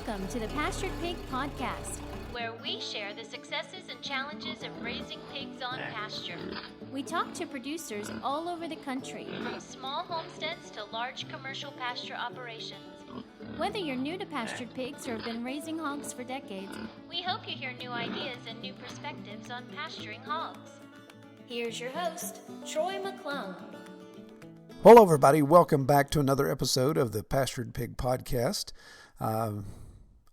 Welcome to the Pastured Pig Podcast, where we share the successes and challenges of raising pigs on pasture. We talk to producers all over the country, from small homesteads to large commercial pasture operations. Whether you're new to pastured pigs or have been raising hogs for decades, we hope you hear new ideas and new perspectives on pasturing hogs. Here's your host, Troy McClung. Hello, everybody. Welcome back to another episode of the Pastured Pig Podcast.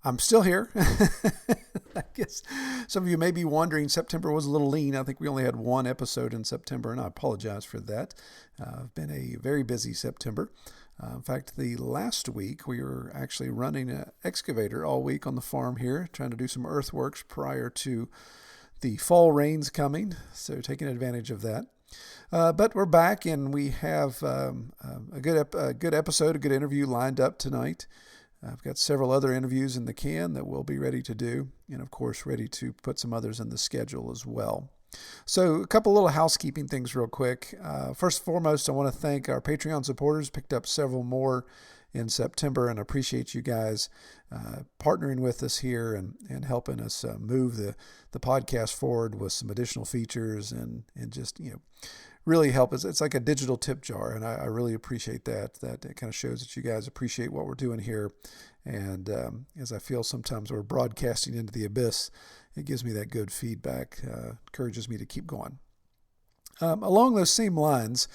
I'm still here. I guess some of you may be wondering, September was a little lean. I think we only had one episode in September, and I apologize for that. It's been a very busy September. In fact, the last week, we were actually running an excavator all week on the farm here, trying to do some earthworks prior to the fall rains coming, so taking advantage of that. But we're back, and we have a good episode, a good interview lined up tonight. I've got several other interviews in the can that we'll be ready to do, and of course ready to put some others in the schedule as well. So a couple little housekeeping things real quick. First and foremost, I want to thank our Patreon supporters. Picked up several more in September, and I appreciate you guys partnering with us here and helping us move the podcast forward with some additional features and just, really help us. It's like a digital tip jar, and I really appreciate that. That it kind of shows that you guys appreciate what we're doing here. And as I feel sometimes we're broadcasting into the abyss, it gives me that good feedback, encourages me to keep going. Along those same lines,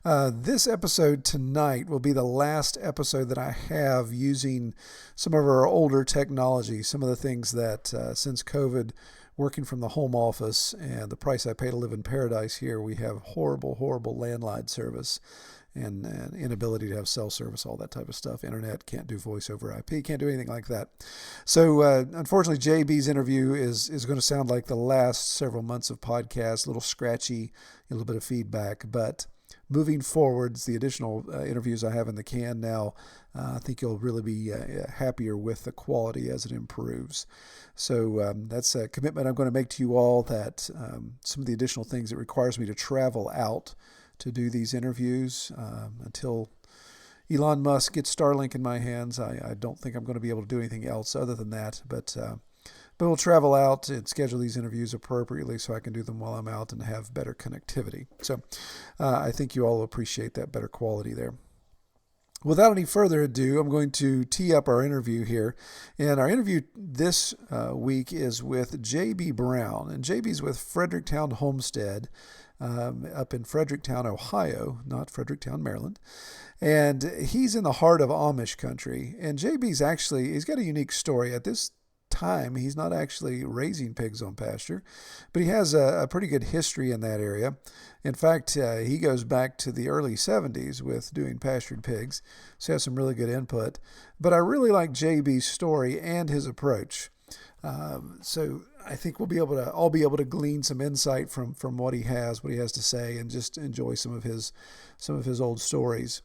this episode tonight will be the last episode that I have using some of our older technology, some of the things that since COVID, working from the home office and the price I pay to live in paradise here, we have horrible landline service and inability to have cell service, all that type of stuff. Internet, can't do voice over IP, can't do anything like that. So unfortunately, JB's interview is going to sound like the last several months of podcasts, a little scratchy, a little bit of feedback, but moving forwards, the additional interviews I have in the can now, I think you'll really be happier with the quality as it improves. So that's a commitment I'm going to make to you all, that some of the additional things it requires me to travel out to do these interviews until Elon Musk gets Starlink in my hands. I don't think I'm going to be able to do anything else other than that, but we'll travel out and schedule these interviews appropriately so I can do them while I'm out and have better connectivity. So I think you all appreciate that better quality there. Without any further ado, I'm going to tee up our interview here. And our interview this week is with J.B. Brown. And J.B.'s with Fredericktown Homestead up in Fredericktown, Ohio, not Fredericktown, Maryland. And he's in the heart of Amish country. And J.B.'s he's got a unique story. At this time, he's not actually raising pigs on pasture, but he has a pretty good history in that area. In fact, he goes back to the early 70s with doing pastured pigs, so he has some really good input. But I really like JB's story and his approach. So I think we'll be able to glean some insight from what he has to say, and just enjoy some of his old stories.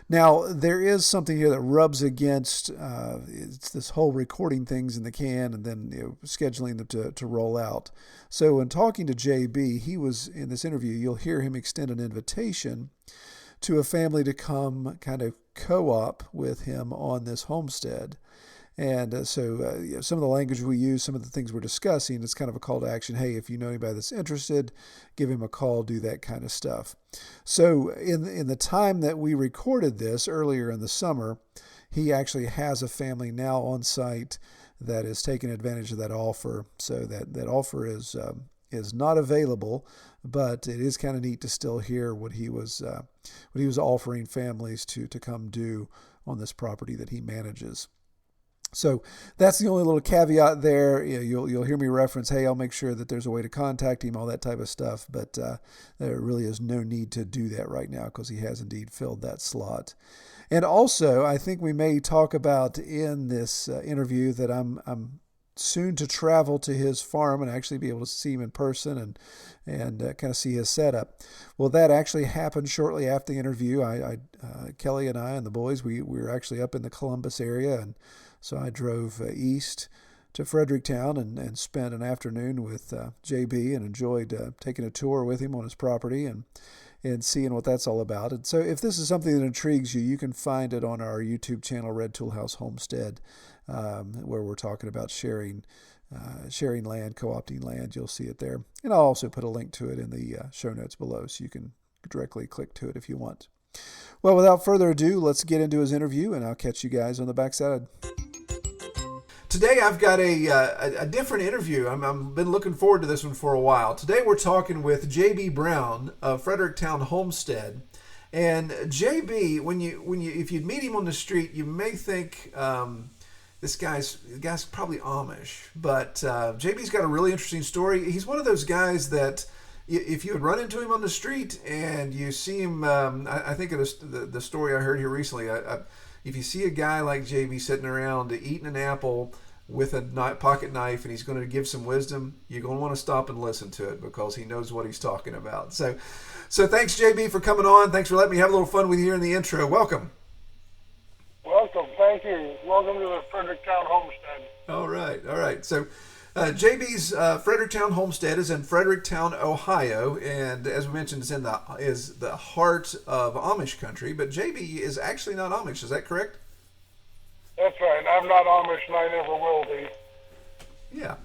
Now, there is something here that rubs against it's this whole recording things in the can and then scheduling them to roll out. So when talking to JB, he was in this interview, you'll hear him extend an invitation to a family to come kind of co-op with him on this homestead. And so some of the language we use, some of the things we're discussing, it's kind of a call to action. Hey, if you know anybody that's interested, give him a call, do that kind of stuff. So in the time that we recorded this earlier in the summer, he actually has a family now on site that is taking advantage of that offer. So that offer is not available, but it is kind of neat to still hear what he was offering families to come do on this property that he manages. So that's the only little caveat there. You'll hear me reference, hey, I'll make sure that there's a way to contact him, all that type of stuff. But there really is no need to do that right now because he has indeed filled that slot. And also, I think we may talk about in this interview that I'm soon to travel to his farm and actually be able to see him in person and kind of see his setup. Well, that actually happened shortly after the interview. Kelly and I and the boys, we were actually up in the Columbus area, and so I drove east to Fredericktown and spent an afternoon with JB and enjoyed taking a tour with him on his property and seeing what that's all about. And so if this is something that intrigues you, you can find it on our YouTube channel, Red Tool House Homestead. where we're talking about sharing land, co-opting land. You'll see it there. And I'll also put a link to it in the show notes below, so you can directly click to it if you want. Well, without further ado, let's get into his interview, and I'll catch you guys on the backside. Today I've got a different interview. I've been looking forward to this one for a while. Today we're talking with J.B. Brown of Fredericktown, Homestead. And J.B., if you meet him on the street, you may think this guy's probably Amish. But J.B.'s got a really interesting story. He's one of those guys that if you would run into him on the street and you see him, I think of the story I heard here recently. If you see a guy like JB sitting around eating an apple with a pocket knife and he's going to give some wisdom, you're going to want to stop and listen to it because he knows what he's talking about. So thanks, JB, for coming on. Thanks for letting me have a little fun with you here in the intro. Welcome. Welcome. Thank you. Welcome to the Fredericktown Homestead. All right. So JB's Fredericktown Homestead is in Fredericktown, Ohio, and as we mentioned, is the heart of Amish country. But JB is actually not Amish. Is that correct? That's right. I'm not Amish, and I never will be. Yeah.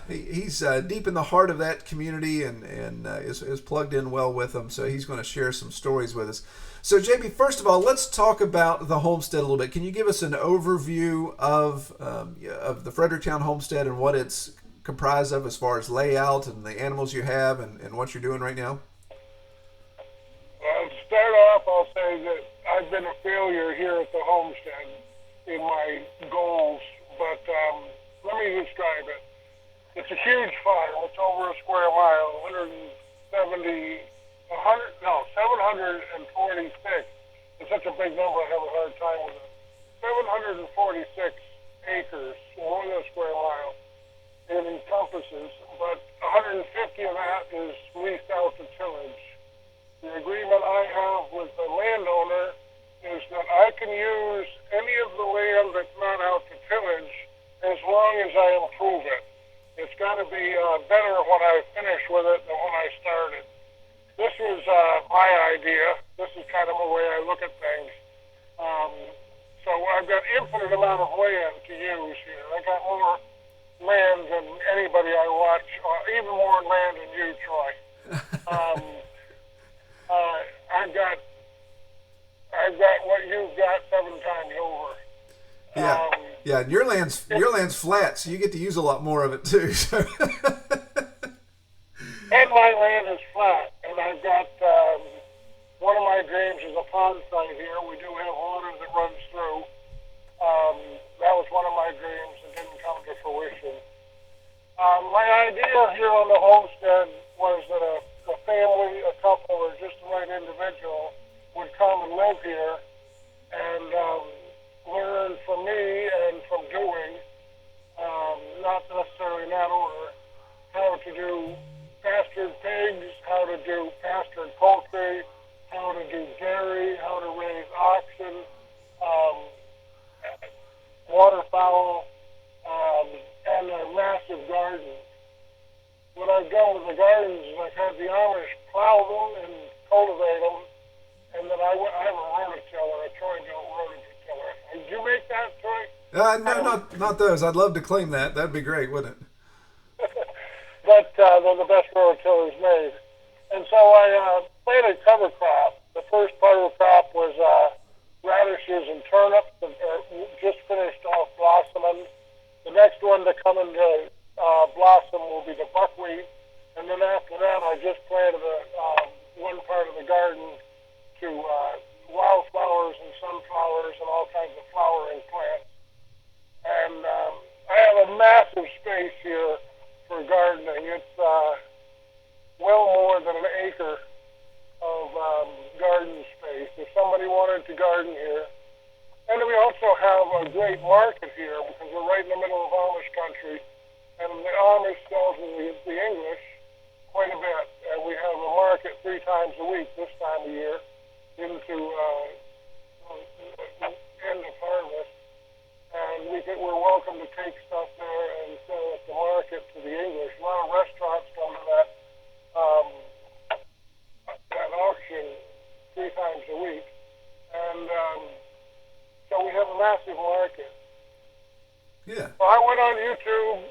He's deep in the heart of that community and is plugged in well with them. So he's going to share some stories with us. So, JB, first of all, let's talk about the homestead a little bit. Can you give us an overview of the Fredericktown homestead and what it's comprised of as far as layout and the animals you have and what you're doing right now? Well, to start off, I'll say that I've been a failure here at the homestead in my goals, but let me describe it. It's a huge farm. It's over a square mile, 746. It's such a big number, I have a hard time with it. 746 acres, more than a square mile. It encompasses, but 150 of that is leased out to tillage. The agreement I have with the landowner is that I can use any of the land that's not out to tillage as long as I improve it. It's got to be better when I finish with it than when I started. This was my idea. This is kind of the way I look at things. So I've got infinite amount of land to use here. I got more land than anybody I watch, even more land than you, Troy. I've got what you've got 7 times over. Yeah. And your land's flat, so you get to use a lot more of it too. So. And my land is flat, and I've got one of my dreams is a pond site here. We do have water that runs through. That was one of my dreams that didn't come to fruition. My idea here on the homestead was that a family, a couple, or just the right individual would come and live here and learn from me and from doing, not necessarily in that order, how to do pastured pigs, how to do pastured poultry, how to do dairy, how to raise oxen, waterfowl, and a massive garden. What I've done with the gardens is I've had the Amish plow them and cultivate them, and then I have a rototiller, a Troy-built rototiller. Did you make that, Troy? No, not those. I'd love to claim that. That'd be great, wouldn't it? But they're the best rototillers made. And so I planted cover crop. The first part of the crop was radishes and turnips that are just finished off blossoming. The next one to come into blossom will be the buckwheat. And then after that, I just planted one part of the garden to wildflowers and sunflowers and all kinds of flowering plants. And I have a massive space here for gardening. It's well more than an acre of garden space. If somebody wanted to garden here, and we also have a great market here because we're right in the middle of Amish country, and the Amish sells the English quite a bit. And we have a market 3 times a week this time of year into end of harvest. And we're welcome to take stuff there and sell at the market to the English. A lot of restaurants come to that auction 3 times a week. And so we have a massive market. Yeah. So I went on YouTube.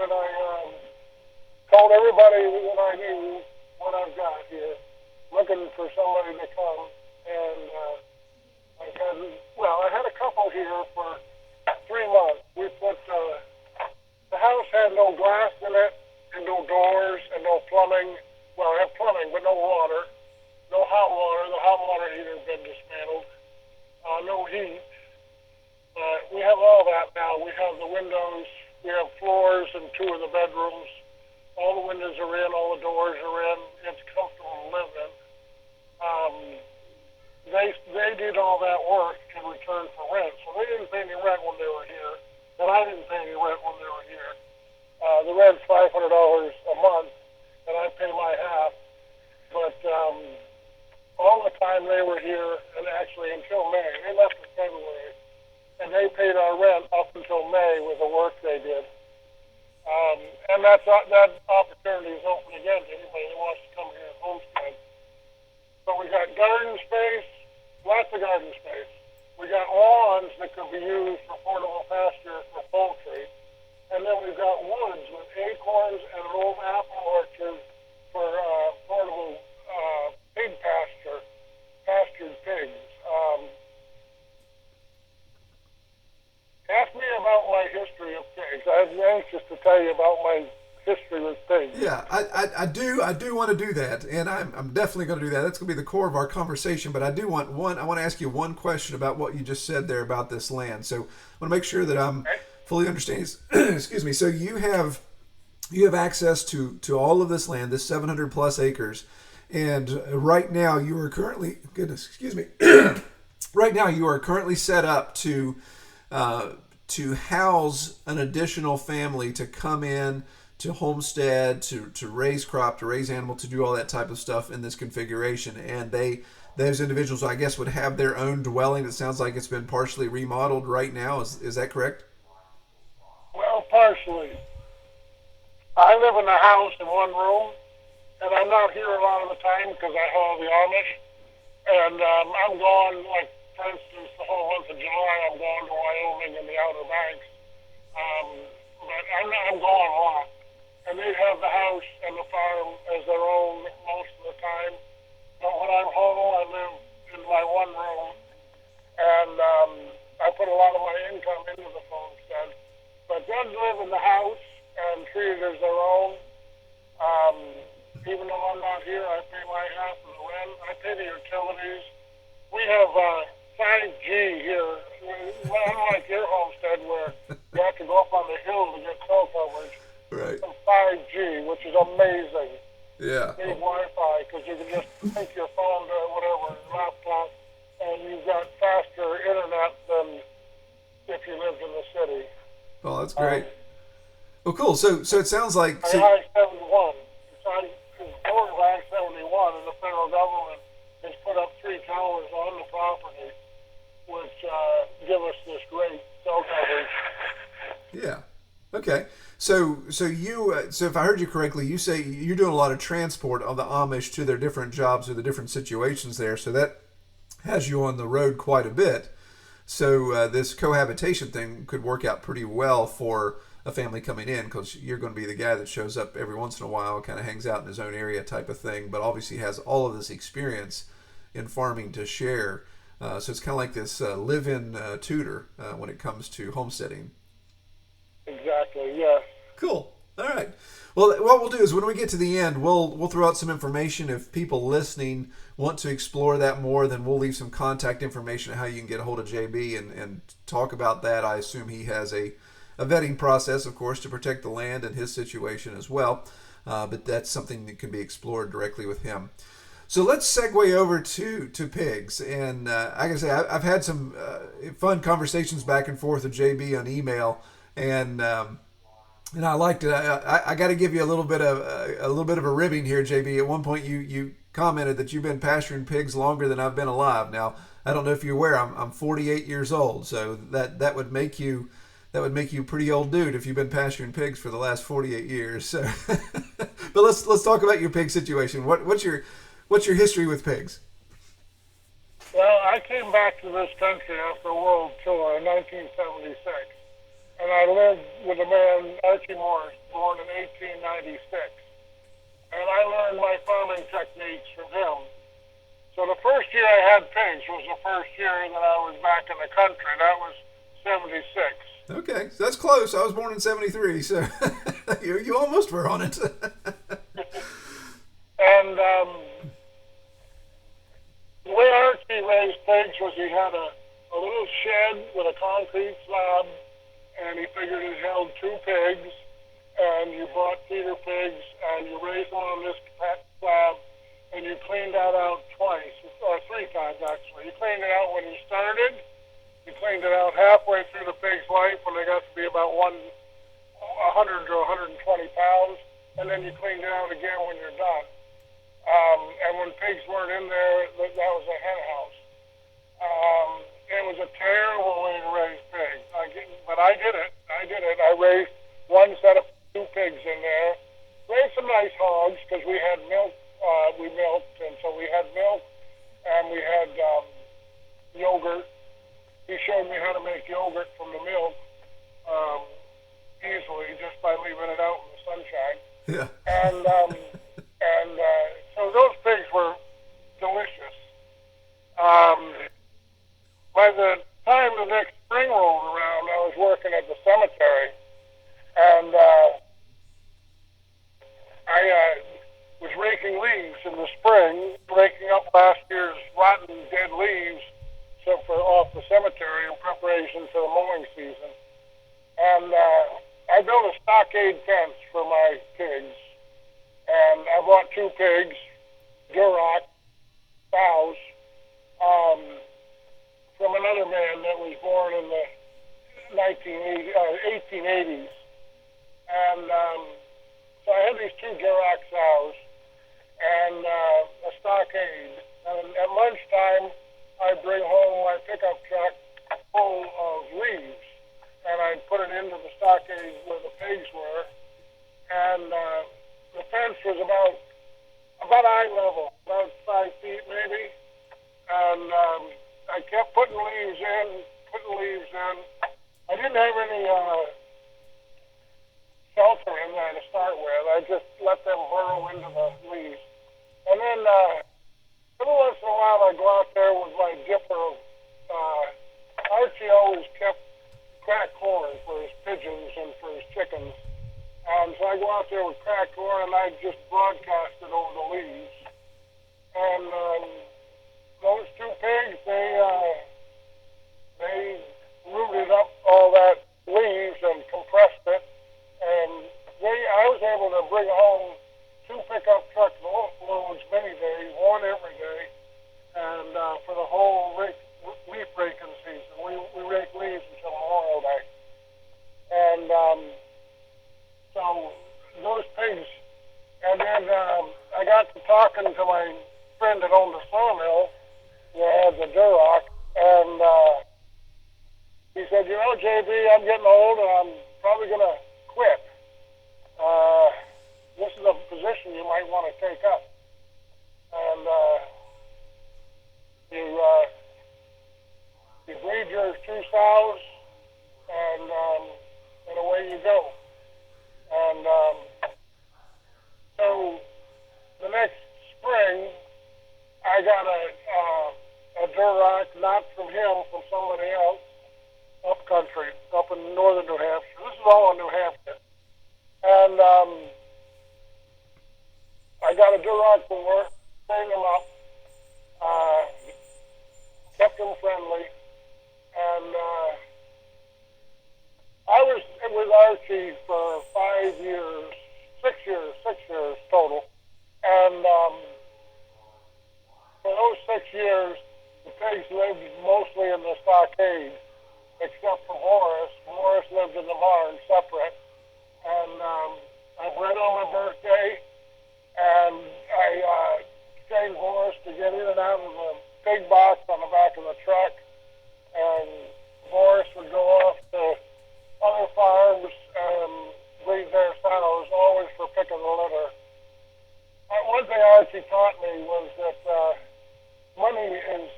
And I told everybody that I knew what I've got here, looking for somebody to come. And I had a couple here for 3 months. We put the house had no glass in it, and no doors, and no plumbing. Well, it had plumbing, but no water, no hot water. The hot water heater had been dismantled. No heat. We have all that now. We have the windows. We have floors in 2 of the bedrooms. All the windows are in. All the doors are in. It's comfortable to live in. They did all that work in return for rent. So they didn't pay any rent when they were here, and I didn't pay any rent when they were here. The rent's $500 a month, and I pay my half. But all the time they were here, and actually until May, they left in February, and they paid our rent up until May with the work they did. And that opportunity is open again to anybody that wants to come here and homestead. So we got garden space, lots of garden space. We got lawns that could be used for portable pasture for poultry. And then we've got woods with acorns and an old apple orchard for portable pig pasture, pastured pigs. Ask me about my history of pigs. I'm anxious to tell you about my history with pigs. Yeah, I do want to do that, and I'm definitely going to do that. That's going to be the core of our conversation. But I want to ask you one question about what you just said there about this land. So I want to make sure that I'm fully understanding. Excuse me. So you have access to all of this land, this 700 plus acres, and right now you are currently right now you are currently set up to house an additional family to come in to homestead, to raise crop, to raise animal, to do all that type of stuff in this configuration. And those individuals, I guess, would have their own dwelling. It sounds like it's been partially remodeled right now. Is that correct? Well, partially. I live in a house in one room, and I'm not here a lot of the time because I haul the Amish. And I'm gone, like, for instance, the whole month of July, I'm going to Wyoming and the Outer Banks. But I'm gone a lot. And they have the house and the farm as their own most of the time. But when I'm home, I live in my one room, and I put a lot of my income into the homestead. But they live in the house and treat it as their own. Even though I'm not here, I pay my half of the rent. I pay the utilities. We have 5G here. Unlike your homestead where you have to go up on the hill to get cell coverage. Right. 5G, which is amazing. Yeah. Big Wi-Fi, because you can just take your phone to whatever laptop, and you've got faster internet than if you lived in the city. Oh, that's great. Well, cool. So it sounds like I-71. It's bordered by I-71, and the federal government has put up 3 towers on the property, which give us this great cell coverage. Yeah. Okay. So if I heard you correctly, you say you're doing a lot of transport of the Amish to their different jobs or the different situations there. So that has you on the road quite a bit. So this cohabitation thing could work out pretty well for a family coming in, because you're going to be the guy that shows up every once in a while, kind of hangs out in his own area type of thing, but obviously has all of this experience in farming to share. So it's kind of like this live-in tutor when it comes to homesteading. Exactly, yes. Cool. All right. Well, what we'll do is when we get to the end, we'll throw out some information. If people listening want to explore that more, then we'll leave some contact information on how you can get a hold of JB and talk about that. I assume he has a vetting process, of course, to protect the land and his situation as well. But that's something that can be explored directly with him. So let's segue over to pigs. And like I say, I've had some fun conversations back and forth with JB on email. And I liked it. I got to give you a little bit of a ribbing here, JB. At one point, you commented that you've been pasturing pigs longer than I've been alive. Now, I don't know if you're aware, I'm 48 years old, so that would make you a pretty old dude if you've been pasturing pigs for the last 48 years. So, but let's talk about your pig situation. What's your history with pigs? Well, I came back to this country after a world tour in 1976. and I lived with a man, Archie Morris, born in 1896. And I learned my farming techniques from him. So the first year I had pigs was the first year that I was back in the country. That was 76. Okay, so that's close. I was born in 73, so you almost were on it. And the way Archie raised pigs was he had a little shed with a concrete slab, and he figured it held 2 pigs, and you bought feeder pigs, and you raised them on this slab, and you cleaned that out twice, or 3 times actually. You cleaned it out when you started, you cleaned it out halfway through the pig's life when they got to be about 100 to 120 pounds, and then you cleaned it out again when you're done. And when pigs weren't in there, that was a hen house. It was a terrible way to raise pigs, but I did it. I raised one set of 2 pigs in there, raised some nice hogs because we had milk. We milked, and so we had milk, and we had yogurt. He showed me how to make yogurt from the milk easily just by leaving it out in the sunshine. Yeah. And so those pigs were delicious. By the time the next spring rolled around, I was working at the cemetery, and I was raking leaves in the spring, raking up last year's rotten dead leaves off the cemetery in preparation for the mowing season. And I built a stockade fence for my pigs, and I bought 2 pigs, Duroc sows, from another man that was born in the 1880s. And so I had these 2 Duroc sows and a stockade. And at lunchtime, I'd bring home my pickup truck full of leaves, and I'd put it into the stockade where the pigs were. And the fence was about eye level, about 5 feet maybe. And I kept putting leaves in. I didn't have any shelter in there to start with. I just let them burrow into the leaves. And then every once in a while I'd go out there with my dipper. Archie always kept cracked corn for his pigeons and for his chickens. And so I go out there with cracked corn and I just broadcast it over the leaves. And those 2 pigs, they rooted up all that leaves and compressed it. And I was able to bring home 2 pickup truck loads many days, 1 every day, and for the whole leaf raking season. We rake leaves until Memorial Day. And so those pigs, and then I got to talking to my friend that owned the sawmill that had the Duroc, and he said, JB, I'm getting old and I'm probably going to quit. This is a position you might want to take up. And you breed your 2 sows, and away you go. And so the next spring, I got a Duroc, not from him, from somebody else, up country, up in northern New Hampshire. This is all in New Hampshire. And I got a Duroc to work, trained them up, kept them friendly, and I was with Archie for 5 years, 6 years total. And for those 6 years, the pigs lived mostly in the stockade, except for Boris. Boris lived in the barn separate. And I bred on my birthday, and I trained Boris to get in and out of the pig box on the back of the truck. And Boris would go off to other farms and breed their sows, always for picking the litter. One thing Archie taught me was that money is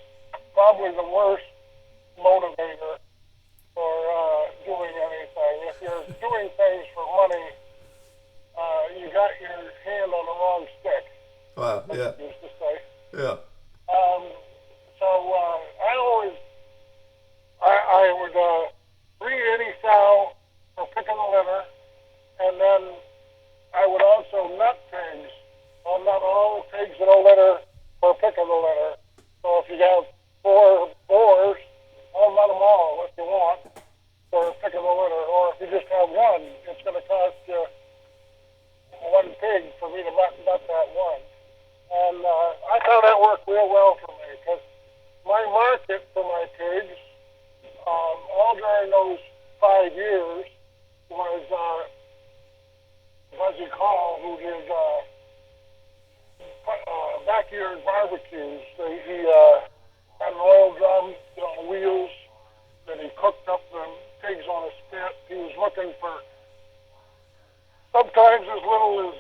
probably the worst motivator for doing anything. buying things for money, you got your hand on the wrong stick. Wow, yeah. Used to say. Yeah. So I would breed any sow for picking the litter, and then I would also nut pigs. I'll nut all the pigs in a litter for picking the litter. So if you have 4 boars, I'll nut them all if you want for picking the litter. Or if you just have one, it's going to cost you 1 pig for me to nut that one. And I found that worked real well for me because my market for my pigs, all during those 5 years, was Buzzy Call, who did backyard barbecues. He had an oil drum on wheels that he cooked up the pigs on a spit. He was looking for sometimes as little as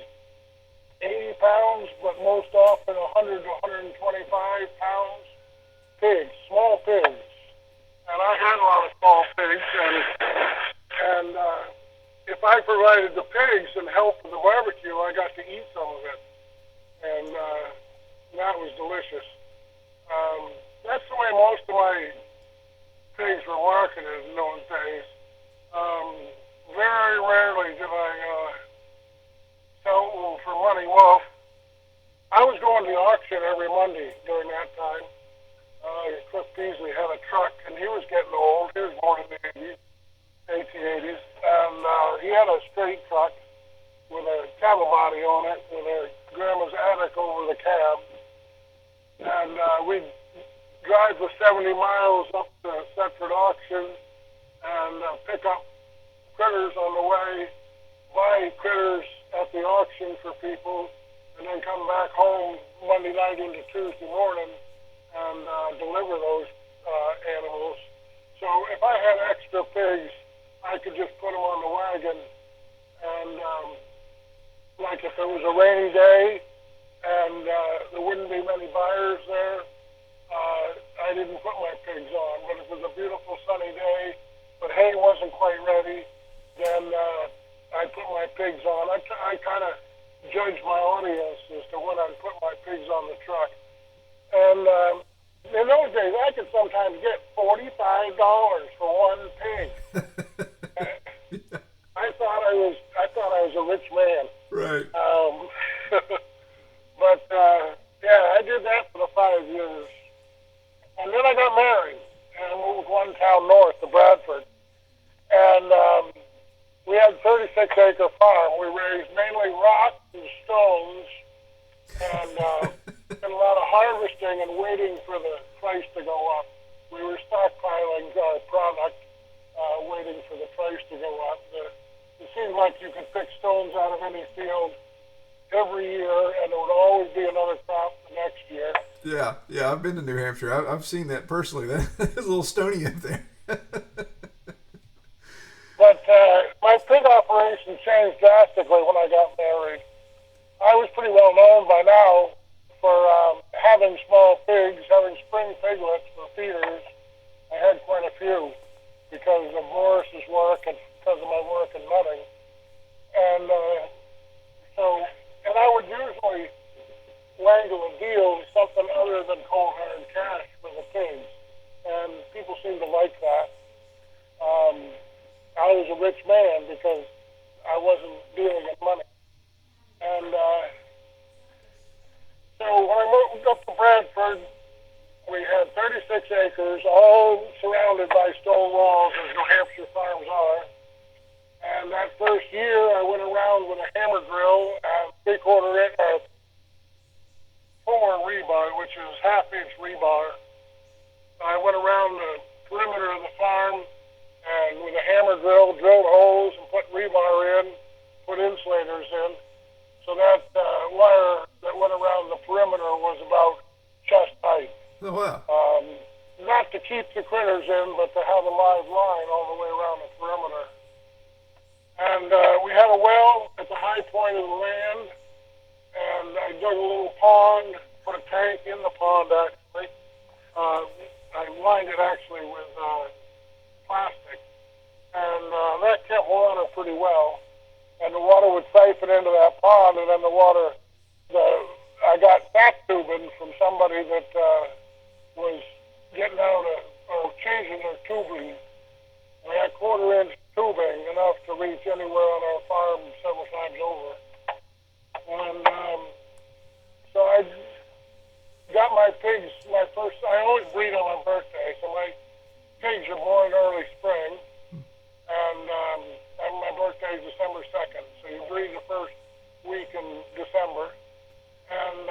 80 pounds, but most often 100 to 125 pounds pigs, small pigs. And I had a lot of small pigs, and if I provided the pigs and helped with the barbecue, I got to eat some of it, and that was delicious. That's the way most of my pigs were marketed in those days. Very rarely did I sell them for money. Well, I was going to the auction every Monday during that time. Cliff Beasley had a truck, and he was getting old. He was born in the 80s, 1880s, and he had a straight truck with a cattle body on it, with a grandma's attic over the cab, and we'd drive the 70 miles up to Thetford Auction and pick up critters on the way, buy critters at the auction for people, and then come back home Monday night into Tuesday morning and deliver those animals. So if I had extra pigs, I could just put them on the wagon, and like if it was a rainy day and there wouldn't be many buyers there, I didn't put my pigs on. But if it was a beautiful sunny day, but hay wasn't quite ready, then I put my pigs on. I kind of judge my audience as to when I put my pigs on the truck. And in those days, I could sometimes get $45 for 1 pig. I thought I was a rich man. Right. But yeah, I did that for the 5 years, and then I got married and moved 1 town north to Bradford, and we had a 36-acre farm. We raised mainly rocks and stones, and did a lot of harvesting and waiting for the price to go up. We were stockpiling our product, waiting for the price to go up. It seemed like you could pick stones out of any field every year, and there would always be another crop the next year. Yeah, I've been to New Hampshire. I've seen that personally. That's a little stony up there. But my pig operation changed drastically when I got married. I was pretty well known by now for having small pigs, having spring piglets for feeders. I had quite a few because of Morris's work and because of my work in nutting. And and I would usually wangle a deal, something other than cold hard cash for the pigs. And people seemed to like that. I was a rich man because I wasn't dealing in money. And so when I moved up to Bradford, we had 36 acres, all surrounded by stone walls, as New Hampshire farms are. And that first year, I went around with a hammer drill and 3/4 inch Homer rebar, which is half-inch rebar. I went around the perimeter of the farm and with a hammer drill, drilled holes and put rebar in, put insulators in. So that wire that went around the perimeter was about chest height. Oh, wow. Not to keep the critters in, but to have a live line all the way around the perimeter. And we had a well at the high point of the land, and I dug a little pond, put a tank in the pond, actually. I lined it, actually, with plastic. And that kept water pretty well. And the water would siphon into that pond, and then I got back tubing from somebody that was getting out or changing their tubing. We had 1/4-inch tubing, enough to reach anywhere on our farm several times over. And so I got my pigs, I always breed on my birthday, so my pigs are born early spring. And my birthday is December 2nd, so you breed the first week in December. And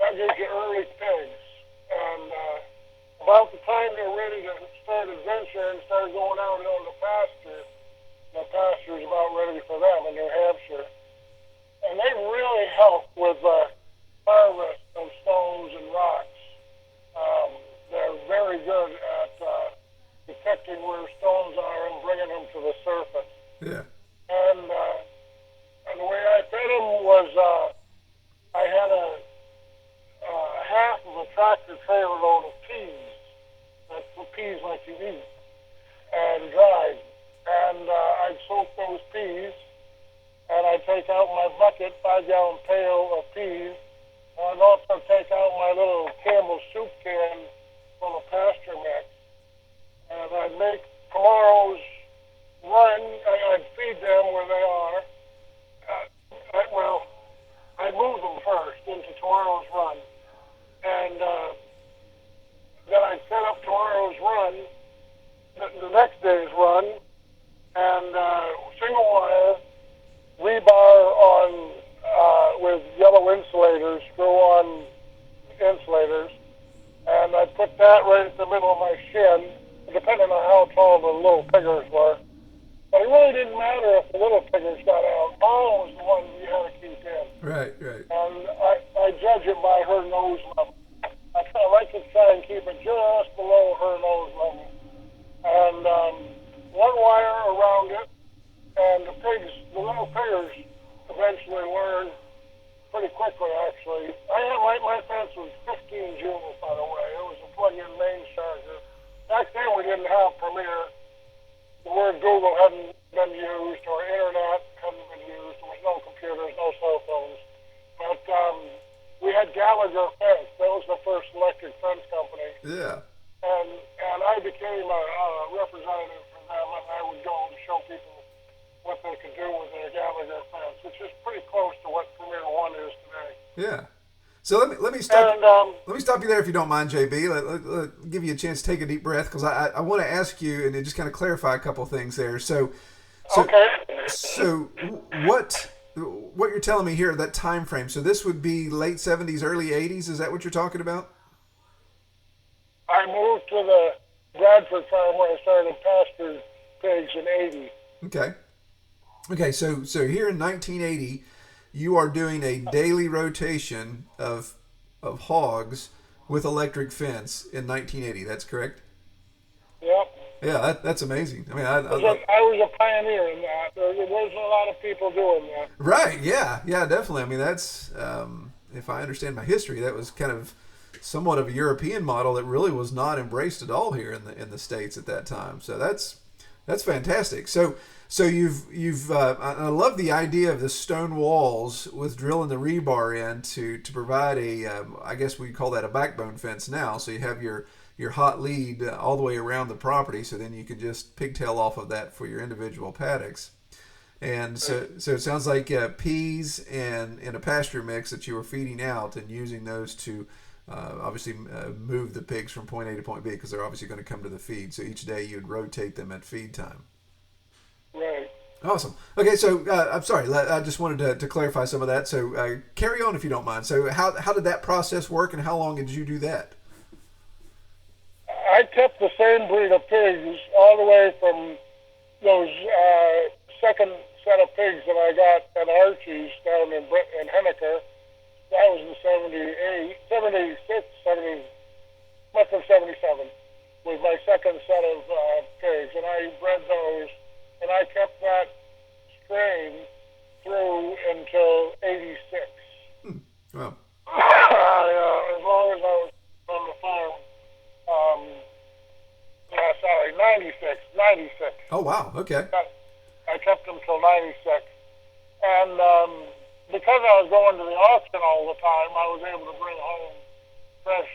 that gives you early pigs. And about the time they're ready to start adventure and start going out on the pasture's about ready for them in New Hampshire. And they really help with harvest of stones and rocks. They're very good at detecting where stones are and bringing them to the surface. Yeah. And the way I fed them was I had a half of a tractor trailer load of peas. That's the peas like you eat, and dried. And I'd soak those peas, and I'd take out my bucket, 5-gallon pail of peas. And I'd also take out my little Campbell soup can full of pasture mix. And I'd make tomorrow's run. I'd feed them where they are. I'd move them first into tomorrow's run. And then I'd set up tomorrow's run, the next day's run, and single wire, rebar on with yellow insulators, screw-on insulators, and I'd put that right at the middle of my shin, depending on how tall the little piggers were. But it really didn't matter if the little piggers got out. Mom was the one you had to keep in. Right. And I judge it by her nose level. I like to try and keep it just below her nose level. And one wire around it, and the little piggers eventually learned pretty quickly, actually. My fence was 15 joules, by the way. It was a plug-in main charger. Back then, we didn't have Premier. The word Google hadn't been used, or Internet hadn't been used. There was no computers, no cell phones. But we had Gallagher Fence. That was the first electric fence company. Yeah. And I became a representative for them, and I would go and show people what they could do with their Gallagher Fence, which is pretty close to what Premier One is today. Yeah. So let me stop you there if you don't mind, JB. Let give you a chance to take a deep breath, because I want to ask you and just kind of clarify a couple of things there. So okay. So what you're telling me here, that time frame? So this would be late 70s, early 80s. Is that what you're talking about? I moved to the Bradford farm where I started pastured pigs in '80. Okay. So here in 1980. You are doing a daily rotation of hogs with electric fence in 1980. That's correct? Yep. Yeah, that's amazing. I mean, I was a pioneer in that. There wasn't a lot of people doing that. Right. Yeah, definitely. I mean, that's if I understand my history, that was kind of somewhat of a European model that really was not embraced at all here in the States at that time. So that's fantastic. So you've I love the idea of the stone walls with drilling the rebar in to provide I guess we call that a backbone fence now. So you have your hot lead all the way around the property, so then you can just pigtail off of that for your individual paddocks. And so it sounds like peas and a pasture mix that you were feeding out and using those to obviously move the pigs from point A to point B, because they're obviously going to come to the feed. So each day you'd rotate them at feed time. Right. Awesome. Okay, so I'm sorry. I just wanted to clarify some of that. So carry on if you don't mind. So how did that process work, and how long did you do that? I kept the same breed of pigs all the way from those second set of pigs that I got at Archie's down in Henniker. That was in 78, 76, 70, must have 77, was my second set of pigs, and I bred those. And I kept that strain through until 86. Wow. As long as I was on the farm. 96. Oh, wow. Okay. I kept them till 96. And because I was going to the auction all the time, I was able to bring home fresh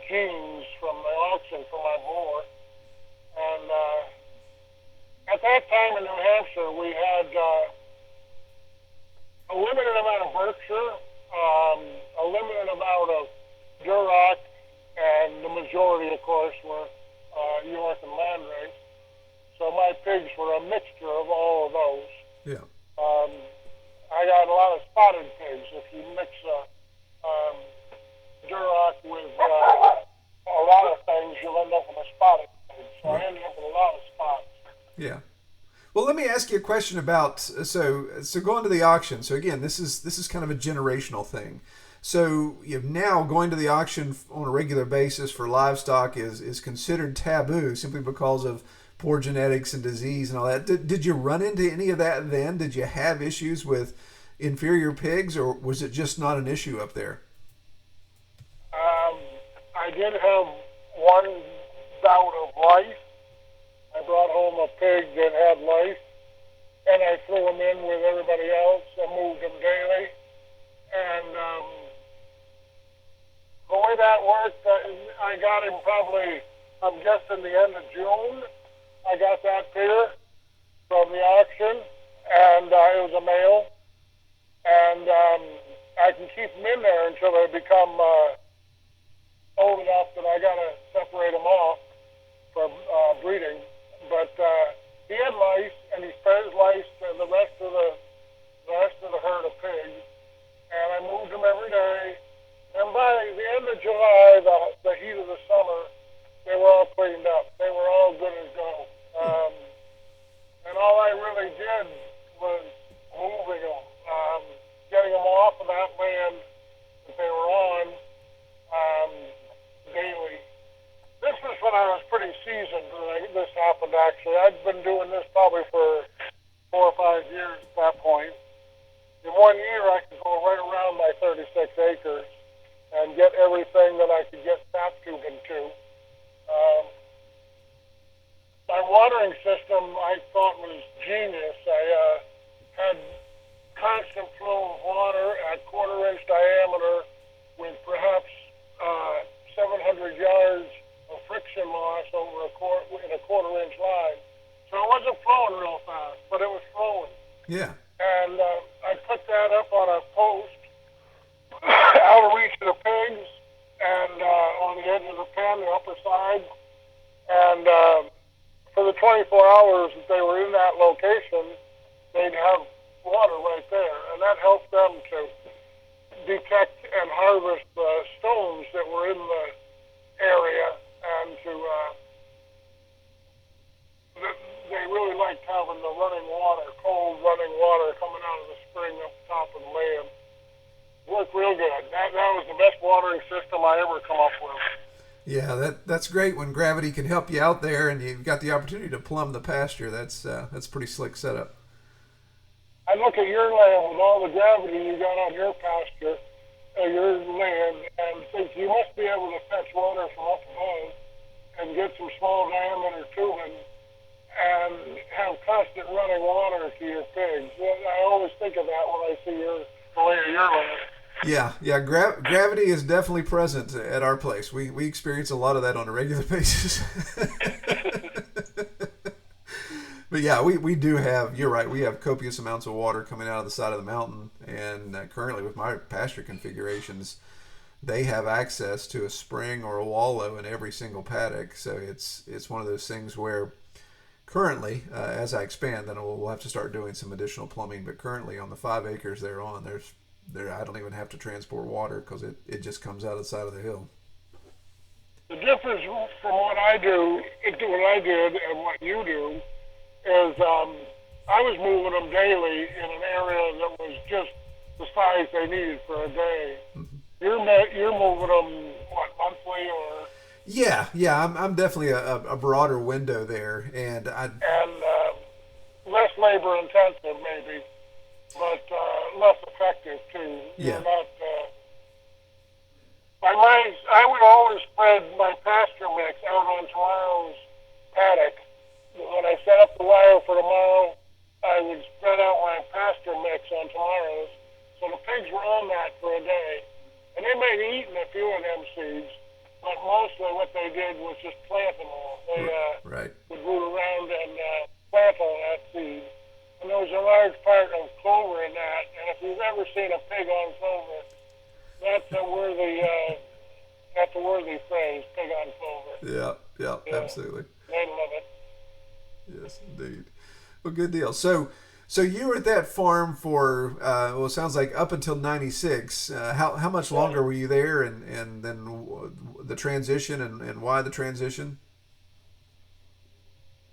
jeans from the auction for my boar. And at that time in New Hampshire, we had a limited amount of Berkshire, a limited amount of Duroc, and the majority, of course, were York and Landrace. So my pigs were a mixture of all of those. Yeah. I got a lot of spotted pigs. If you mix Duroc with a lot of things, you'll end up with a spotted pig. So I ended up with a lot of spots. Yeah. Well, let me ask you a question about so going to the auction. So again, this is kind of a generational thing. So now going to the auction on a regular basis for livestock is considered taboo simply because of poor genetics and disease and all that. Did you run into any of that then? Did you have issues with inferior pigs, or was it just not an issue up there? I did have one bout of lice. I brought home a pig that had lice, and I threw him in with everybody else. I moved him daily, and the way that worked, I got him probably, I'm guessing, the end of June. I got that pig from the auction, and it was a male, and I can keep them in there until they become old enough that I got to separate them off for breeding. But he had lice, and he spread his lice to the rest of the herd of pigs, and I moved them every day. And by the end of July, the heat of the summer, they were all cleaned up. They were all good as gold. And all I really did was moving them, getting them off of that land that they were on daily. This was when I was pretty seasoned when this happened, actually. I'd been doing this probably for 4 or 5 years at that point. In 1 year, I could go right around my 36 acres and get everything that I could get tap tubing to. My watering system, I thought, was genius. I had constant flow of water at quarter-inch diameter with perhaps 700 yards of friction loss over in a quarter-inch line. So it wasn't flowing real fast, but it was flowing. Yeah. And I put that up on a post out of reach of the pigs and on the edge of the pen, the upper side. And for the 24 hours that they were in that location, they'd have water right there. And that helped them to detect and harvest the stones that were in the area, and to they really liked having the running water, cold running water coming out of the spring up top of the land. Worked real good. That was the best watering system I ever come up with. Yeah, that's great when gravity can help you out there and you've got the opportunity to plumb the pasture. That's pretty slick setup. I look at your land with all the gravity you got on your pasture, your land, and think you must be able to fetch water from up above and get some small diameter tubing and have constant running water to your pigs. I always think of that when I see the way of your land. Yeah. Gravity is definitely present at our place. We experience a lot of that on a regular basis. But yeah, we do have, you're right, we have copious amounts of water coming out of the side of the mountain. And currently with my pasture configurations, they have access to a spring or a wallow in every single paddock. So it's one of those things where currently, as I expand, then we'll have to start doing some additional plumbing. But currently on the 5 acres they're on, I don't even have to transport water because it just comes out of the side of the hill. The difference from what I did and what you do is I was moving them daily in an area that was just the size they needed for a day. Mm-hmm. You're moving them, what, monthly or? Yeah, I'm definitely a broader window there, and less labor intensive maybe, but less effective too. Yeah. I would always spread my pasture mix out on tomorrow's sporadic. When I set up the wire for tomorrow, I would spread out my pasture mix on tomorrow's. So the pigs were on that for a day. And they might have eaten a few of them seeds, but mostly what they did was just plant them all. They would root around and plant all that seed. And there was a large part of clover in that. And if you've ever seen a pig on clover, that's a worthy phrase, pig on clover. Yeah, absolutely. They love it. Yes, indeed. Well, good deal. So you were at that farm for, it sounds like up until 96. How much longer were you there, and then the transition, and why the transition?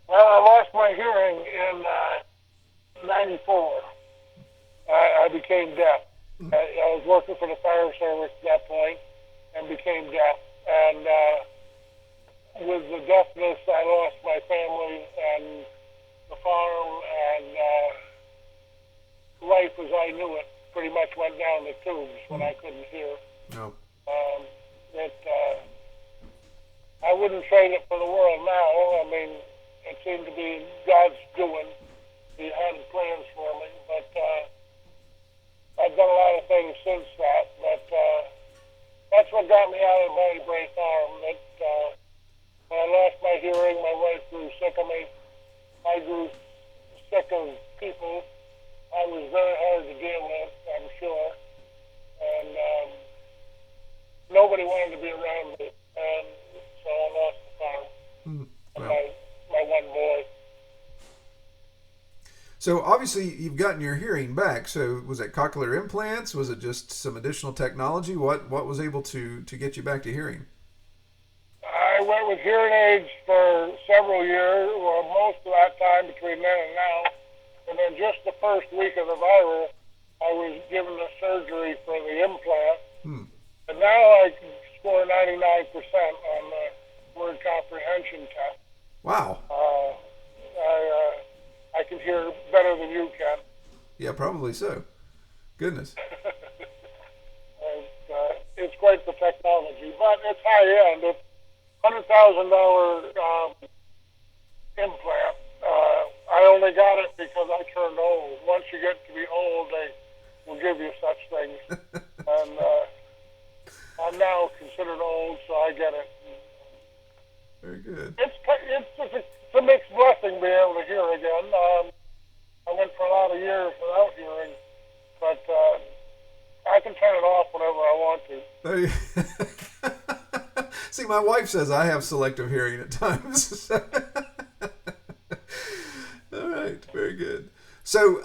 Well, I lost my hearing in 94. I became deaf. I was working for the fire service at that point and became deaf. And with the deafness, I lost my family and the farm, and life as I knew it pretty much went down the tubes when I couldn't hear. No. I wouldn't trade it for the world now. I mean, it seemed to be God's doing. He had plans for me, but I've done a lot of things since that. But that's what got me out of Valley Bray Farm. That when I lost my hearing, my wife grew sick of me. I grew sick of people. I was very hard to deal with, I'm sure. And nobody wanted to be around me. And so I lost the farm. And my one boy. So obviously you've gotten your hearing back. So was it cochlear implants? Was it just some additional technology? What was able to get you back to hearing? I went with hearing aids for several years, well, most of that time between then and now. And then just the first week of the virus, I was given the surgery for the implant. And now I score 99% on the word comprehension test. Wow. I can hear better than you can. Yeah, probably so. Goodness. It's quite the technology, but it's high end. It's $100,000 implant. I only got it because I turned old. Once you get to be old, they will give you such things. And I'm now considered old, so I get it. Very good. It's a mixed blessing being able to hear again. I went for a lot of years without hearing, but I can turn it off whenever I want to. See, my wife says I have selective hearing at times. All right, very good. So,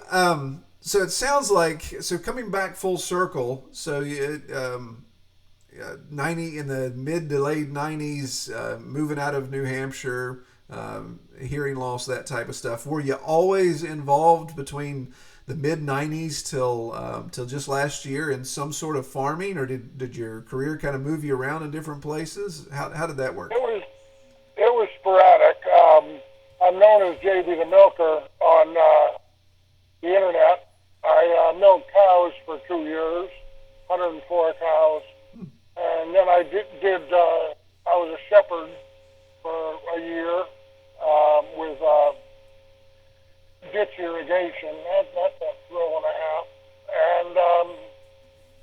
so it sounds like, coming back full circle. So you 90 in the mid to late 90s, moving out of New Hampshire, hearing loss, that type of stuff. Were you always involved between the mid 90s till just last year in some sort of farming, or did your career kind of move you around in different places? How did that work? It was sporadic. I'm known as JB the Milker on the internet. I milked cows for 2 years, 104 cows, and then I I was a shepherd for a year with ditch irrigation. That's a thrill and a half.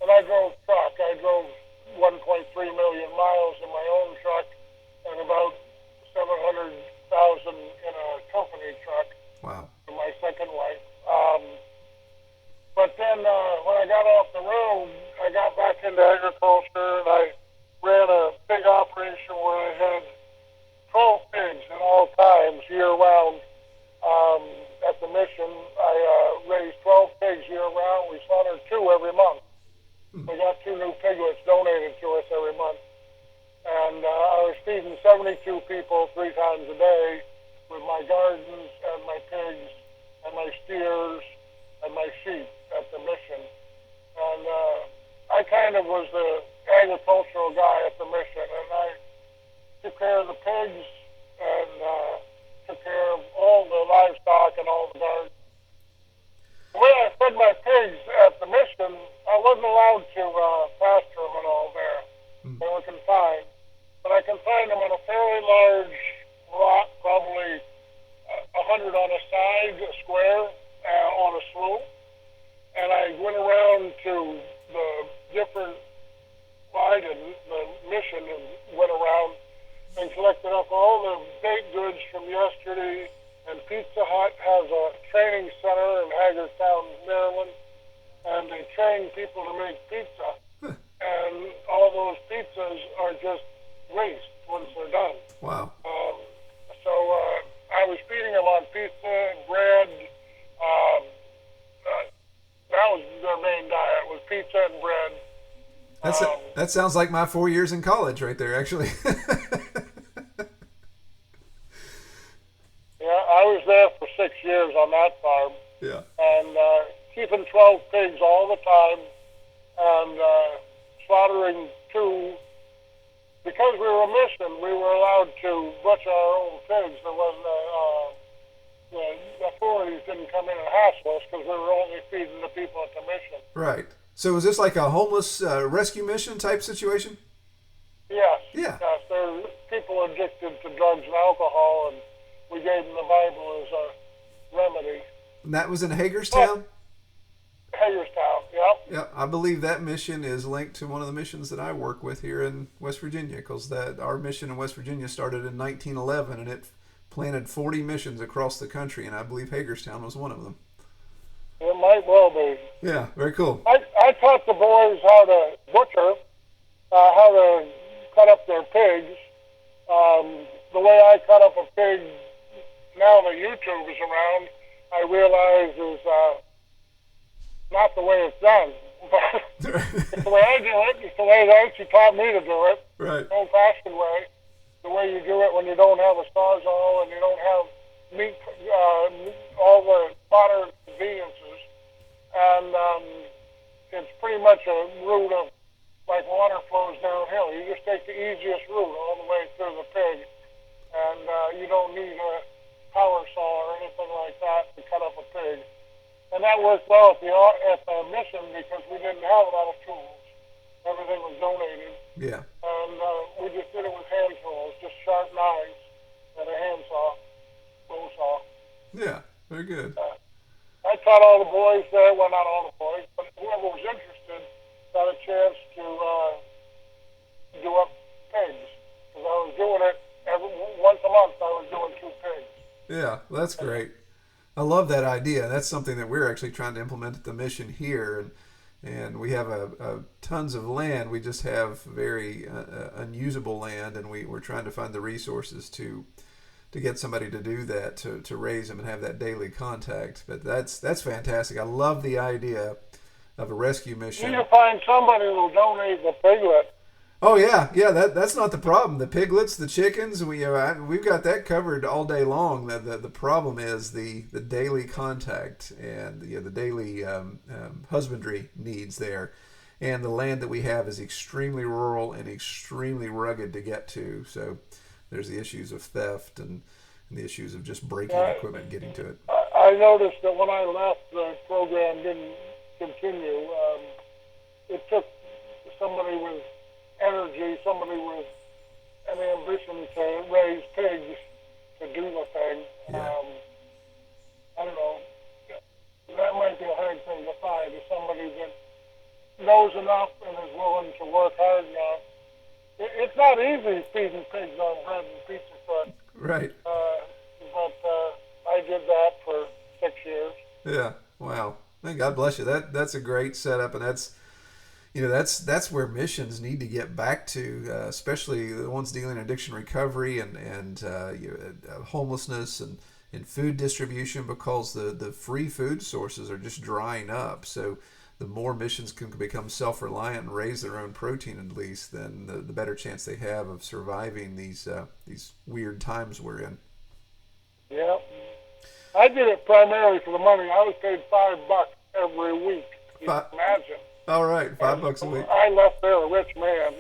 And I drove truck. I drove 1.3 million miles in my own truck and about 700,000 in a company truck. Wow. For my second wife. But then when I got off the road, I got back into agriculture, and I ran a big operation where I had 12 pigs at all times, year-round. At the mission, I raised 12 pigs year-round. We slaughtered 2 every month. We got 2 new piglets donated to us every month. And I was feeding 72 people 3 times a day with my gardens and my pigs and my steers and my sheep at the mission. And I kind of was the agricultural guy at the mission, and I took care of the pigs and took care of all the livestock and all the gardens. The way I fed my pigs at the mission, I wasn't allowed to pasture them and all there. They were confined. But I confined them on a fairly large lot, probably collected up all the baked goods from yesterday, and Pizza Hut has a training center in Hagerstown, Maryland, and they train people to make pizza. And all those pizzas are just waste once they're done. Wow. So I was feeding them on pizza and bread. That was their main diet, was pizza and bread. That sounds like my 4 years in college right there, actually. Yeah, I was there for 6 years on that farm. Yeah. And keeping 12 pigs all the time, and slaughtering 2. Because we were a mission, we were allowed to butcher our own pigs. There wasn't the authorities didn't come in and hassle us because we were only feeding the people at the mission. Right. So is this like a homeless rescue mission type situation? Yes. Yeah. Yes. There are people addicted to drugs and alcohol, and we gave them the Bible as a remedy. And that was in Hagerstown? Hagerstown, yep. Yeah, I believe that mission is linked to one of the missions that I work with here in West Virginia, because our mission in West Virginia started in 1911, and it planted 40 missions across the country, and I believe Hagerstown was one of them. It might well be. Yeah, very cool. I taught the boys how to butcher, how to cut up their pigs. The way I cut up a pig, now that YouTube is around, I realize is not the way it's done. It's the way I do it. It's the way that she taught me to do it. Right. The old-fashioned way. The way you do it when you don't have a sawzall and you don't have meat, all the modern conveniences. And it's pretty much a route of, like water flows downhill. You just take the easiest route all the way through the pig. And you don't need a power saw or anything like that to cut up a pig. And that worked well at the mission because we didn't have a lot of tools. Everything was donated. Yeah. And we just did it with hand tools, just sharp knives and a hand saw, bow saw. Yeah, very good. I taught all the boys there, well, not all the boys, but whoever was interested got a chance to do up pigs. Because I was doing it once a month, I was doing 2 pigs. Yeah, well, that's great. I love that idea. That's something that we're actually trying to implement at the mission here, and we have tons of land. We just have very unusable land, and we're trying to find the resources to get somebody to do that, to raise them and have that daily contact. But that's fantastic. I love the idea of a rescue mission. You need to find somebody who will donate the piglet. Oh yeah. That's not the problem. The piglets, the chickens, we've got that covered all day long. The problem is the daily contact and the daily husbandry needs there, and the land that we have is extremely rural and extremely rugged to get to. So there's the issues of theft and the issues of just breaking equipment and getting to it. I noticed that when I left, the program didn't continue. It took somebody with energy, somebody with an ambition to raise pigs to do the thing. Yeah. I don't know. That might be a hard thing to find, is somebody that knows enough and is willing to work hard enough. It's not easy feeding pigs on bread and pizza crust. Right. But I did that for 6 years. Yeah. Wow. Man, God bless you. That's a great setup, and that's where missions need to get back to, especially the ones dealing in addiction recovery and homelessness and food distribution, because the free food sources are just drying up. So the more missions can become self-reliant and raise their own protein, at least, then the better chance they have of surviving these weird times we're in. Yeah. I did it primarily for the money. I was paid $5 every week. You can imagine. All right, $5 a week. I left there a rich man.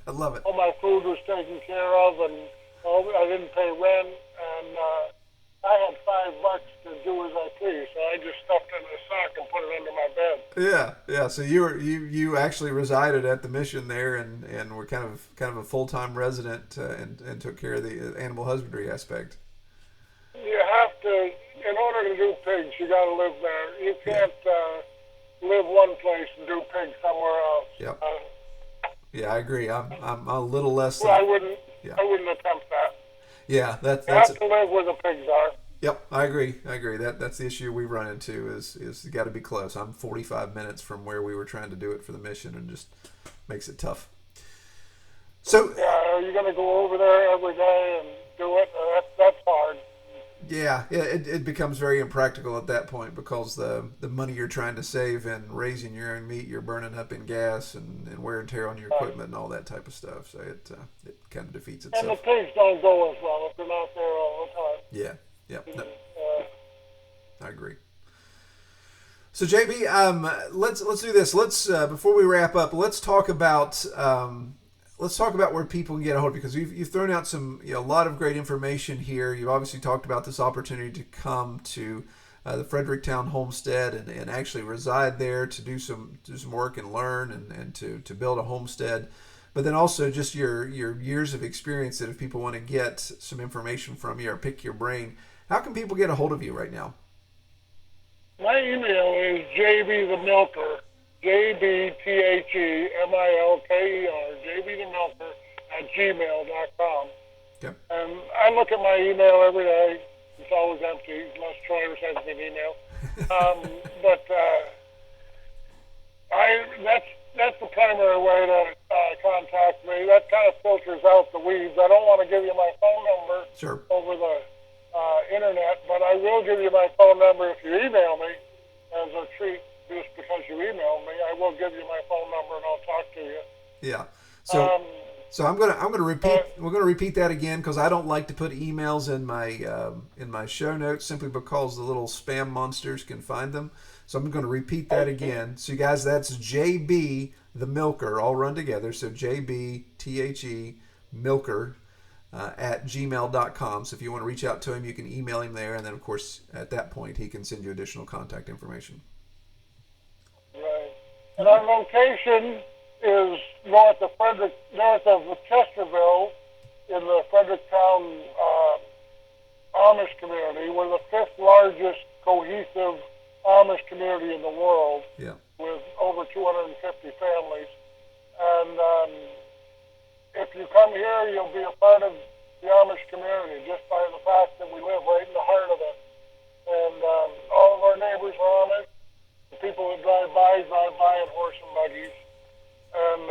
I love it. All my food was taken care of, and I didn't pay rent, and I had $5 to do as I pleased. So I just stuffed it in a sock and put it under my bed. Yeah. So you actually resided at the mission there, and were kind of a full-time resident, and took care of the animal husbandry aspect. You have to, in order to do pigs, you got to live there. You can't live one place and do pigs somewhere else. Yep. Yeah, I agree. I'm a little less than. Well, Yeah. I wouldn't attempt that. Yeah, You that's. have to live where the pigs are. Yep, I agree. That's the issue we run into is you got to be close. I'm 45 minutes from where we were trying to do it for the mission, and just makes it tough. So Yeah, are you going to go over there every day and do it? That's hard. yeah, it becomes very impractical at that point because the money you're trying to save in raising your own meat, you're burning up in gas and wear and tear on your equipment and all that type of stuff. So it kind of defeats itself. And the pigs don't go as well if they're not there all the time. Yeah, no, I agree. So JB, let's do this. Let's before we wrap up, let's talk about where people can get a hold of you, because you've thrown out some a lot of great information here. You've obviously talked about this opportunity to come to the Fredericktown Homestead and actually reside there to do some work and learn and to build a homestead. But then also just your years of experience, that if people want to get some information from you or pick your brain, how can people get a hold of you right now? My email is jbthemilker, JBTHEMILKER, jbthemilker @gmail.com. Okay. And I look at my email every day. It's always empty unless Troy sends me an email. But that's the primary way to contact me. That kind of filters out the weeds. I don't want to give you my phone number Sure. over the internet, but I will give you my phone number if you email me as a treat. Just because you emailed me, I will give you my phone number and I'll talk to you. Yeah. So I'm gonna repeat. We're gonna repeat that again because I don't like to put emails in my show notes simply because the little spam monsters can find them. So I'm going to repeat that again. So you guys, that's JB the Milker, all run together. So JBTHE Milker @gmail.com. So if you want to reach out to him, you can email him there, and then of course at that point he can send you additional contact information. Right. And our location is north of Chesterville in the Fredericktown Amish community. We're the 5th largest cohesive Amish community in the world, Yeah. with over 250 families. And if you come here, you'll be a part of the Amish community just by the fact that we live right in the heart of it. And all of our neighbors are Amish. The people that drive by in horse and buggies. And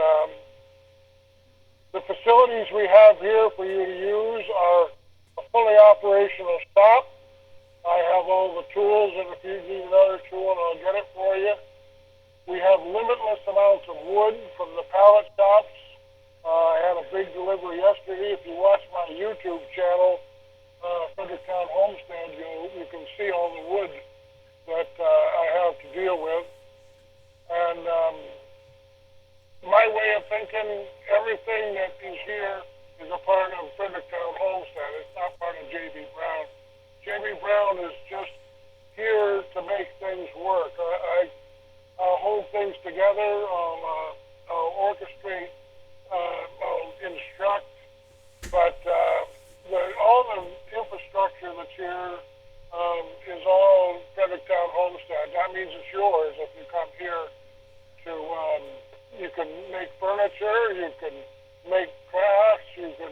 the facilities we have here for you to use are a fully operational shop. I have all the tools, and if you need another tool, I'll get it for you. We have limitless amounts of wood from the pallet shops. I had a big delivery yesterday. If you watch my YouTube channel, Fredericktown Homestead, you can see all the wood that I have to deal with. And my way of thinking, everything that is here is a part of Fredericktown Homestead. It's not part of J.B. Brown. J.B. Brown is just here to make things work. I'll hold things together. I'll orchestrate. I'll instruct. But all the infrastructure that's here is all Fredericktown Homestead. That means it's yours if you come here to. You can make furniture. You can make crafts. You can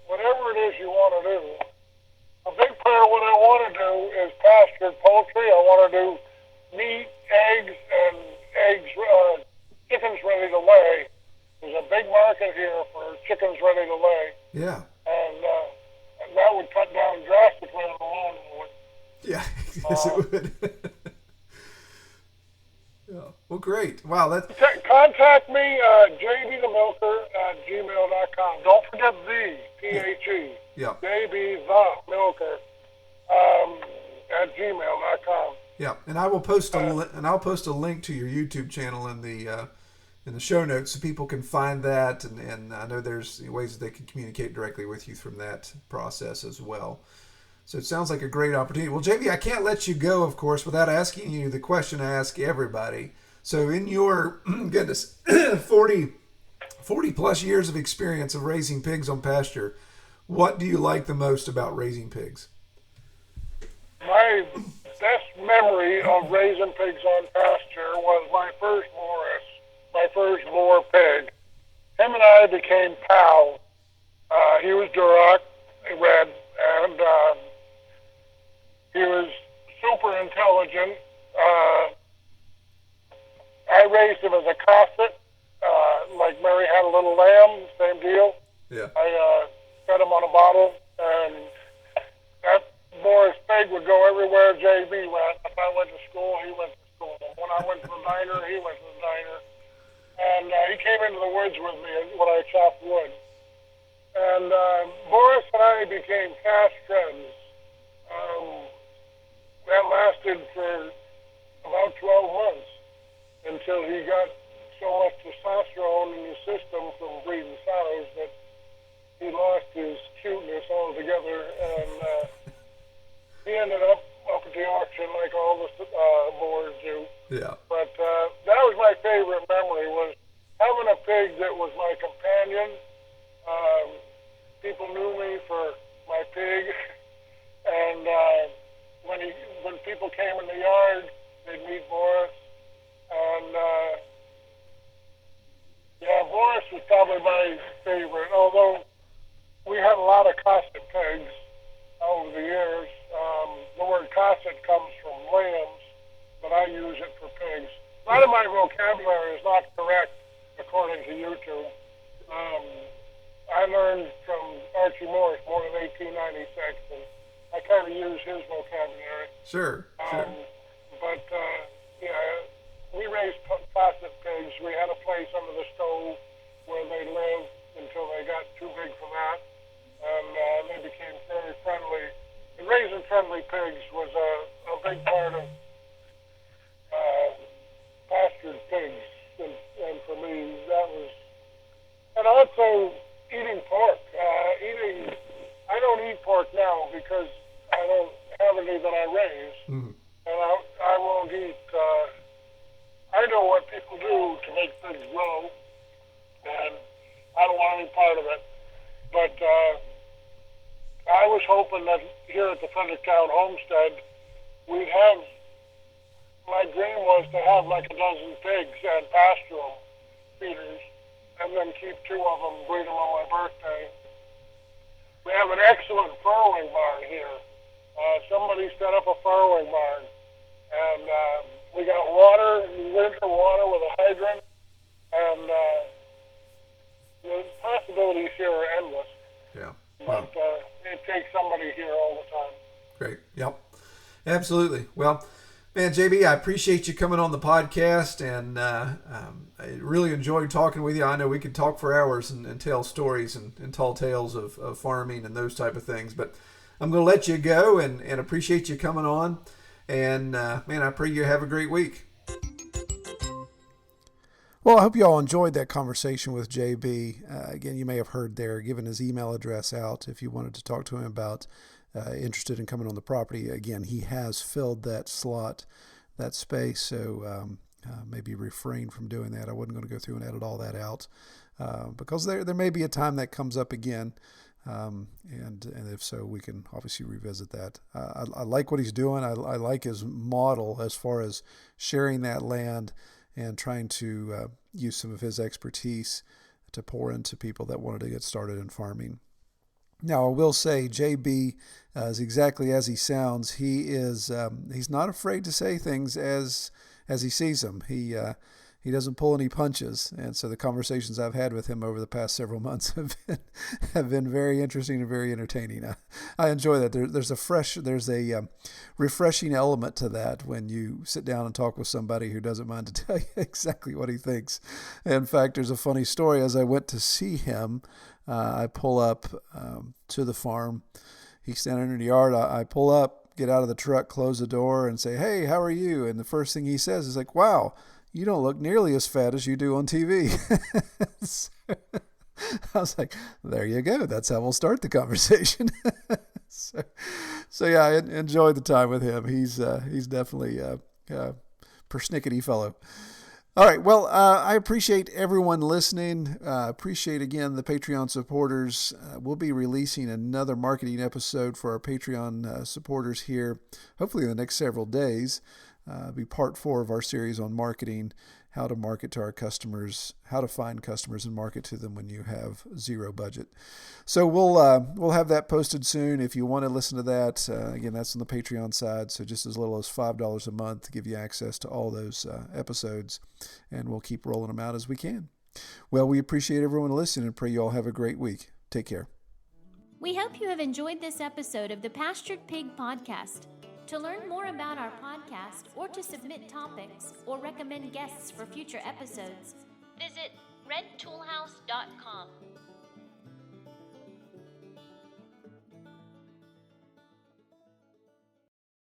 whatever it is you want to do. A big part of what I want to do is pastured poultry. I want to do meat, eggs, and chickens ready to lay. There's a big market here for chickens ready to lay. Yeah. And that would cut down drastically on the lawnmower. Yeah, yes it would. Yeah. Well, great. Wow, that's... Contact me, jbthemilker @gmail.com. Don't forget the T-H-E. Yeah. jbthemilker @gmail.com. Yeah, and I will post a link to your YouTube channel in the show notes so people can find that, and I know there's ways that they can communicate directly with you from that process as well. So it sounds like a great opportunity. Well, JB, I can't let you go, of course, without asking you the question I ask everybody. So in your, goodness, 40 plus years of experience of raising pigs on pasture, what do you like the most about raising pigs? My best memory of raising pigs on pasture was my first Boar pig. him and I became pals. He was Duroc, red, and he was super intelligent. I raised him as a cosset, like Mary Had a Little Lamb, same deal. Yeah. I fed him on a bottle, and that Boris Pig would go everywhere JB went. If I went to school, he went to school. When I went to the diner, he went to the diner. And he came into the woods with me when I chopped wood. And Boris and I became fast friends. That lasted for about 12 months until he got so much testosterone in his system from breeding sows that he lost his cuteness altogether. And he ended up at the auction like all the boars do. Yeah. But that was my favorite memory, was having a pig that was my companion. People knew me for my pig, and when people came in the yard, they'd meet Boris. And Boris was probably my favorite, although we had a lot of cosset pigs over the years. The word cosset comes from lambs, but I use it for pigs. A lot of my vocabulary is not correct according to YouTube. I learned from Archie Morris born in 1896, and I kind of use his vocabulary. Sure. But we raised cosset pigs. We had a place under the stove where they lived until they got too big for that, and they became very friendly. And raising friendly pigs was a big part of pastured pigs, and for me that was, and also eating pork. I don't eat pork now because I don't have any that I raise, and I won't eat. I know what people do to make pigs grow, and I don't want any part of it. But I was hoping that here at the Fredericktown Homestead, we'd have, my dream was to have like a dozen pigs and pasture them, feeders, and then keep 2 of them, breed them on my birthday. We have an excellent furrowing barn here. Somebody set up a furrowing barn, and we got water, winter water with a hydrant, and the possibilities here are endless. Yeah. But it takes somebody here all the time. Great. Yep. Absolutely. Well, man, JB, I appreciate you coming on the podcast, and I really enjoyed talking with you. I know we could talk for hours and tell stories and tall tales of farming and those type of things, but I'm going to let you go and appreciate you coming on. And, man, I pray you have a great week. Well, I hope you all enjoyed that conversation with JB. Again, you may have heard there, given his email address out if you wanted to talk to him about interested in coming on the property. Again, he has filled that slot, that space, so maybe refrain from doing that. I wasn't going to go through and edit all that out because there may be a time that comes up again, and if so, we can obviously revisit that. I like what he's doing. I like his model as far as sharing that land and trying to use some of his expertise to pour into people that wanted to get started in farming. Now, I will say JB is exactly as he sounds. He is he's not afraid to say things as he sees them. He doesn't pull any punches, and so the conversations I've had with him over the past several months have been very interesting and very entertaining. I enjoy that. There's a refreshing element to that when you sit down and talk with somebody who doesn't mind to tell you exactly what he thinks. In fact, there's a funny story. As I went to see him, I pull up to the farm. He's standing in the yard. I pull up, get out of the truck, close the door, and say, "Hey, how are you?" And the first thing he says is like, "Wow, you don't look nearly as fat as you do on TV." So, I was like, there you go. That's how we'll start the conversation. So yeah, I enjoyed the time with him. He's definitely a persnickety fellow. All right. Well, I appreciate everyone listening. Appreciate, again, the Patreon supporters. We'll be releasing another marketing episode for our Patreon supporters here, hopefully in the next several days. Be part 4 of our series on marketing. how to market to our customers, how to find customers and market to them when you have zero budget. So we'll have that posted soon. If you want to listen to that, again, that's on the Patreon side. So just as little as $5 a month to give you access to all those episodes, and we'll keep rolling them out as we can. Well, we appreciate everyone listening and pray you all have a great week. Take care. We hope you have enjoyed this episode of the Pastured Pig Podcast. To learn more about our podcast or to submit topics or recommend guests for future episodes, visit redtoolhouse.com.